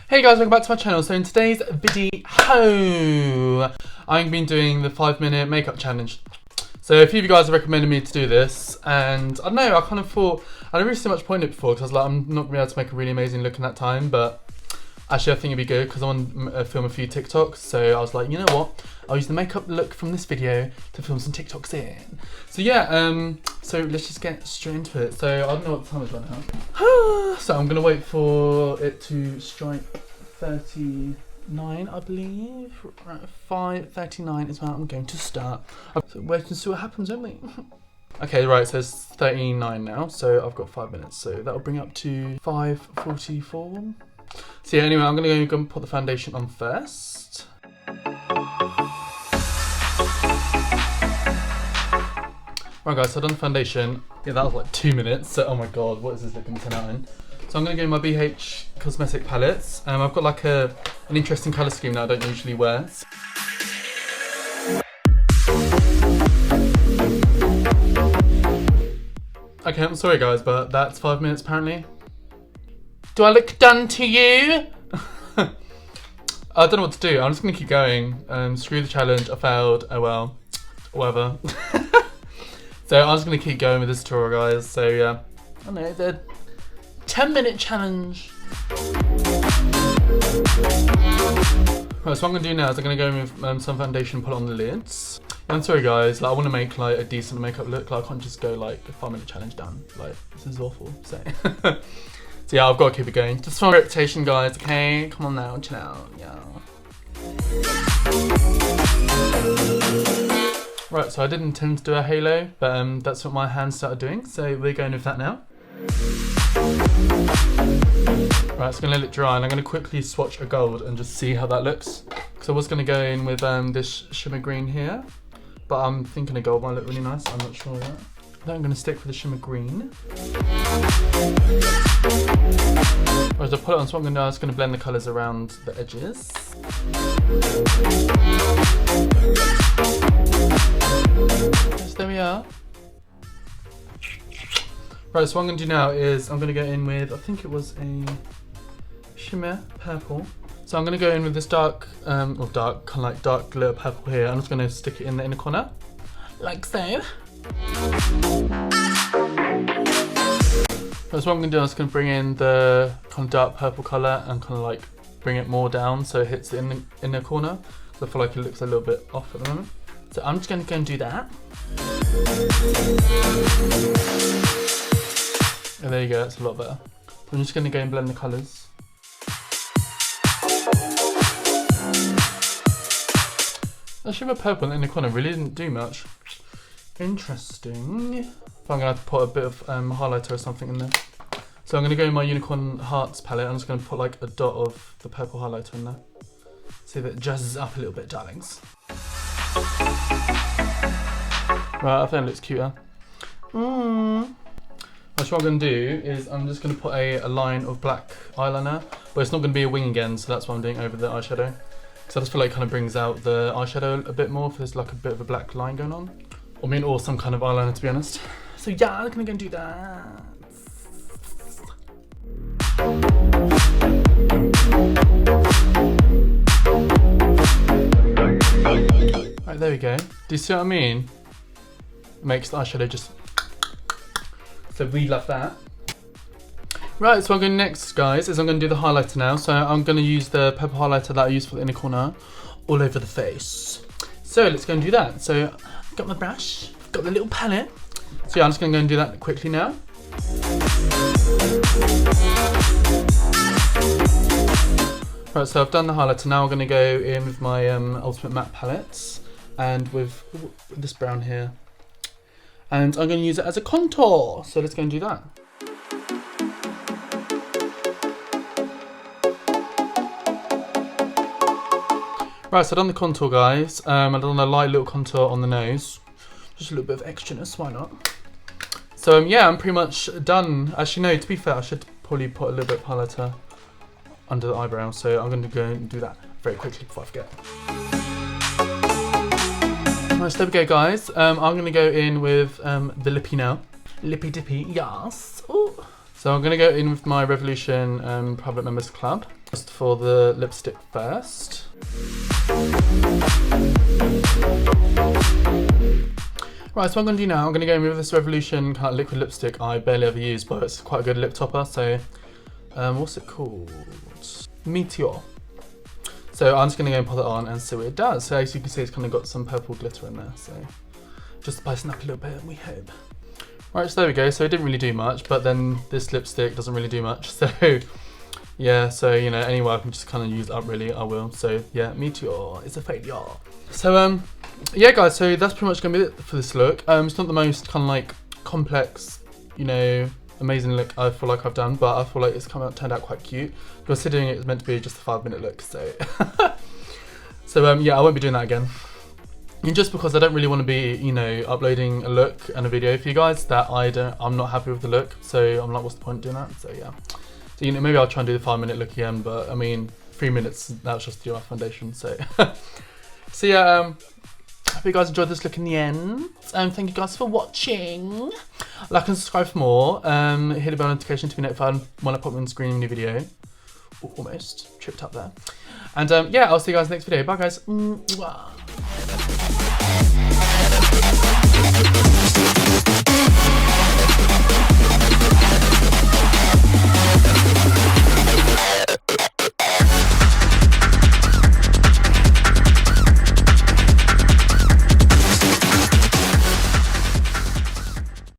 Hey guys, welcome back to my channel. So in today's video, I've been doing the 5-minute makeup challenge. So a few of you guys have recommended me to do this, and I don't know, I kind of thought, I didn't really see much point in it before, because I was like, I'm not going to be able to make a really amazing look in that time, but actually I think it'd be good, because I want to film a few TikToks, so I was like, you know what, I'll use the makeup look from this video to film some TikToks in. So yeah, so let's just get straight into it. So I don't know what the time is right now. So I'm going to wait for it to strike 39, I believe. Right, 5:39 is when I'm going to start. So wait and see what happens, won't we? Okay, right, so it's 39 now, so I've got 5 minutes, so that'll bring up to 5:44. So yeah, anyway, I'm going to go and put the foundation on first. Right guys, so I've done the foundation. Yeah, that was like 2 minutes, so oh my god, what is this looking 10 out of 10? So I'm going to go in my BH Cosmetic palettes. I've got like an interesting colour scheme that I don't usually wear. Okay, I'm sorry guys, but that's 5 minutes apparently. Do I look done to you? I don't know what to do. I'm just going to keep going. Screw the challenge, I failed, oh well, whatever. So I'm just going to keep going with this tutorial guys. So yeah, I don't know, the 10-minute challenge. Right, so what I'm going to do now is I'm going to go in with some foundation and put it on the lids. And I'm sorry guys, like, I want to make like a decent makeup look. Like, I can't just go like a 5-minute challenge done. Like, this is awful. So, so yeah, I've got to keep it going. Just for my reputation guys, okay? Come on now, chill out, yeah. Right, so I didn't intend to do a halo, but that's what my hands started doing. So we're going with that now. Right, so I'm going to let it dry, and I'm going to quickly swatch a gold and just see how that looks. Because I was going to go in with this shimmer green here, but I'm thinking a gold might look really nice. I'm not sure yet. Then I'm going to stick with the shimmer green. As I put it on, so what I'm going to do is going to blend the colours around the edges. Yes, there we are. Right, so what I'm going to do now is I'm going to go in with, I think it was a shimmer purple. So I'm going to go in with this dark, kind of like dark glitter purple here. I'm just going to stick it in the inner corner, like so. Right, so what I'm going to do is going to bring in the kind of dark purple colour and kind of like bring it more down so it hits the inner corner. So I feel like it looks a little bit off at the moment. So I'm just going to go and do that. And there you go, that's a lot better. So I'm just going to go and blend the colours. The shimmer purple in the corner really didn't do much. Interesting. I'm going to have to put a bit of highlighter or something in there. So I'm going to go in my Unicorn Hearts palette. I'm just going to put like a dot of the purple highlighter in there. See if it jazzes up a little bit, darlings. Right, I think it looks cuter. So what I'm going to do is I'm just going to put a line of black eyeliner, but it's not going to be a wing again, so that's what I'm doing over the eyeshadow. Because I just feel like it kind of brings out the eyeshadow a bit more if there's like a bit of a black line going on. Or some kind of eyeliner, to be honest. So yeah, I'm going to go and do that. Right, there we go. Do you see what I mean? It makes the eyeshadow just... So we love that. Right, so what I'm going next, guys, is I'm going to do the highlighter now. So I'm going to use the purple highlighter that I used for the inner corner all over the face. So let's go and do that. So I've got my brush, got the little palette. So yeah, I'm just going to go and do that quickly now. Right, so I've done the highlighter. Now I'm going to go in with my Ultimate Matte palettes and with this brown here. And I'm going to use it as a contour. So let's go and do that. Right, so I've done the contour, guys. I've done a light little contour on the nose. Just a little bit of extraness, why not? So yeah, I'm pretty much done. Actually, no, to be fair, I should probably put a little bit of highlighter under the eyebrow. So I'm going to go and do that very quickly before I forget. Right, so there we go, guys. I'm going to go in with the lippy now. Lippy dippy, yes. Ooh. So I'm going to go in with my Revolution Private Members Club. Just for the lipstick first. Right, so what I'm going to do now, I'm going to go in with this Revolution kind of liquid lipstick I barely ever use, but it's quite a good lip topper. So, what's it called? Meteor. So I'm just going to go and put it on and see what it does. So as you can see, it's kind of got some purple glitter in there. So just spicing up a little bit, we hope. Right, so there we go. So it didn't really do much, but then this lipstick doesn't really do much. So yeah, so you know, anyway, I can just kind of use it up really, I will. So yeah, Meteor is a failure. So yeah, guys, so that's pretty much going to be it for this look. It's not the most kind of like complex, you know, amazing look I feel like I've done, but I feel like it's turned out quite cute, considering it's meant to be just a 5-minute look. So, so yeah, I won't be doing that again. And just because I don't really want to be, you know, uploading a look and a video for you guys that I'm not happy with the look. So I'm like, what's the point of doing that? So yeah, so you know, maybe I'll try and do the 5-minute look again, but I mean, 3 minutes, that's just do my foundation. So, so yeah. I hope you guys enjoyed this look in the end. Thank you guys for watching. Like and subscribe for more. Hit the bell notification to be notified when I pop on screen a new video. Ooh, almost tripped up there. And yeah, I'll see you guys next video. Bye guys. Mwah.